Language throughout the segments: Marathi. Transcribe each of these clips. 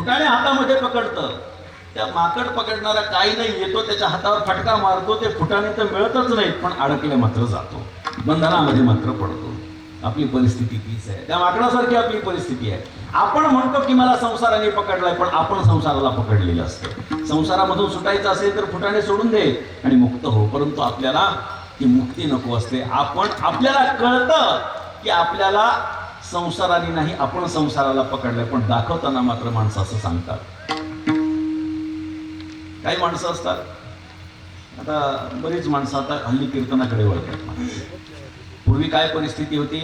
फुटाणे हातामध्ये पकडतं, त्या माकड पकडणारा काही नाही, येतो त्याच्या हातावर फटका मारतो, ते फुटाणे तर मिळतच नाहीत, पण अडकले मात्र जातो, बंधनामध्ये मात्र पडतो. आपली परिस्थिती तीच आहे, त्या माकडासारखी आपली परिस्थिती आहे. आपण म्हणतो की मला संसाराने पकडलाय, पण आपण संसाराला पकडलेलं असतं. संसारामधून सुटायचं असेल तर फुटाणे सोडून दे आणि मुक्त हो, परंतु आपल्याला ती मुक्ती नको असते. आपल्याला कळतं की आपल्याला संसाराने नाही, आपण संसाराला पकडलंय, पण दाखवताना मात्र माणसं असं सांगतात. काही माणसं असतात, आता बरीच माणसं आता हल्ली कीर्तनाकडे वळतात. पूर्वी काय परिस्थिती होती,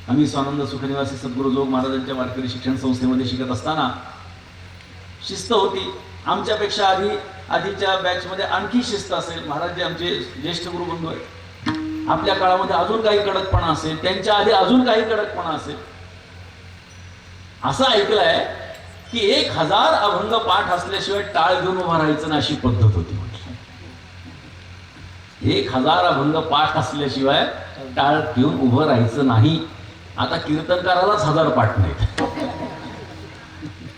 आम्ही स्वानंद सुखनिवासी सद्गुरू जोग महाराजांच्या वारकरी शिक्षण संस्थेमध्ये शिकत असताना शिस्त होती. आमच्यापेक्षा आधीच्या बॅचमध्ये आणखी शिस्त असेल. महाराज जे आमचे ज्येष्ठ गुरुबंधू आहेत, आपल्या काळामध्ये अजून काही कडकपणा असेल, त्यांच्या आधी अजून काही कडकपणा असेल. असं ऐकलंय की 1000 अभंग पाठ असल्याशिवाय टाळ घेऊन उभा राहायचं ना, अशी पद्धत होती. 1000 अभंग पाठ असल्याशिवाय टाळ घेऊन उभं राहायचं नाही. आता कीर्तनकारालाच 1000 पाठ नाहीत,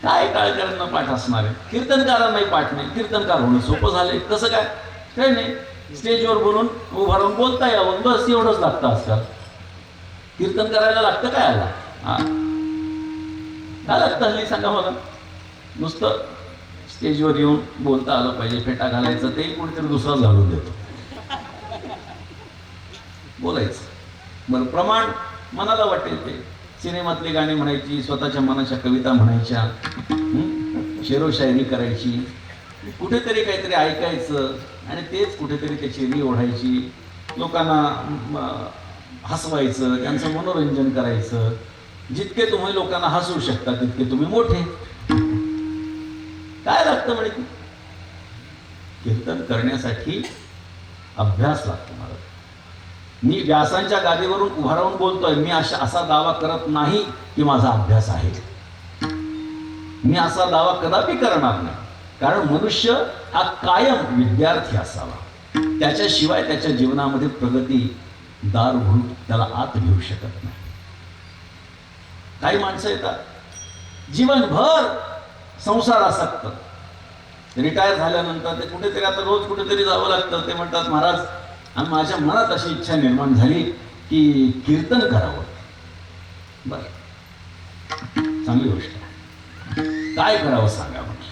काय टाळकऱ्यांना पाठ असणार आहे? कीर्तनकारांनाही पाठ नाही. कीर्तनकार होणं सोपं झालंय. कसं काय? काही नाही, स्टेजवर बोलून उभा राहून बोलता यावं, बस एवढंच लागतं. आजकाल कीर्तन करायला लागतं काय? आला काय लागतं हल्ली सांगा मला? नुसतं स्टेजवर येऊन बोलता आलं पाहिजे, फेटा घालायचं ते कोणीतरी दुसराच घालून देतो. बोलायचं बरं, प्रमाण मनाला वाटेल ते. सिनेमातली गाणी म्हणायची, स्वतःच्या मनाच्या कविता म्हणायच्या, शेरोशायरी करायची, कुठेतरी काहीतरी ऐकायचं आणि तेच कुठेतरी त्याची री ओढायची, लोकांना हसवायचं, त्यांचं मनोरंजन करायचं. जितके तुम्ही लोकांना हसवू शकता तितके तुम्ही मोठे. काय लागतं म्हणे? कीर्तन करण्यासाठी अभ्यास लागतो. मला मी व्यासांच्या गादीवरून उभा राहून बोलतोय, मी असा दावा करत नाही की माझा अभ्यास आहे. मी असा दावा कदापि करणार नाही, कारण मनुष्य हा कायम विद्यार्थी असावा. त्याच्याशिवाय त्याच्या जीवनामध्ये प्रगती दारभूत त्याला आत घेऊ शकत नाही. काही माणसं येतात जीवनभर संसारासक्त, रिटायर झाल्यानंतर ते कुठेतरी आता रोज कुठेतरी जावं लागतं. ते म्हणतात महाराज, आणि माझ्या मनात अशी इच्छा निर्माण झाली की कीर्तन करावं. बरं, चांगली गोष्ट आहे. काय करावं सांगा म्हटलं.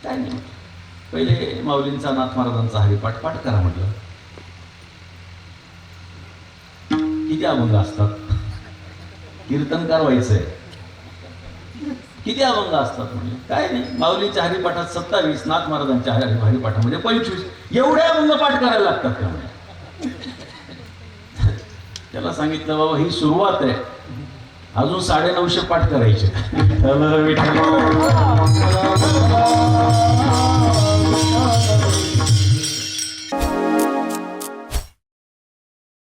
काय नाही म्हटलं, पहिले माऊलींचा नाथ महाराजांचा हरिपाठ पाठ करा म्हटलं. किती अभंग असतात? कीर्तनकार व्हायचंय, किती अभंग असतात म्हणजे? काय नाही, माऊलीच्या हरिपाठात 27, नाथ महाराजांच्या हरिपाठामध्ये 25. एवढे अभंग पाठ करायला लागतात का म्हणजे? त्याला सांगितलं बाबा ही सुरुवात आहे, अजून 950 पाठ करायचे.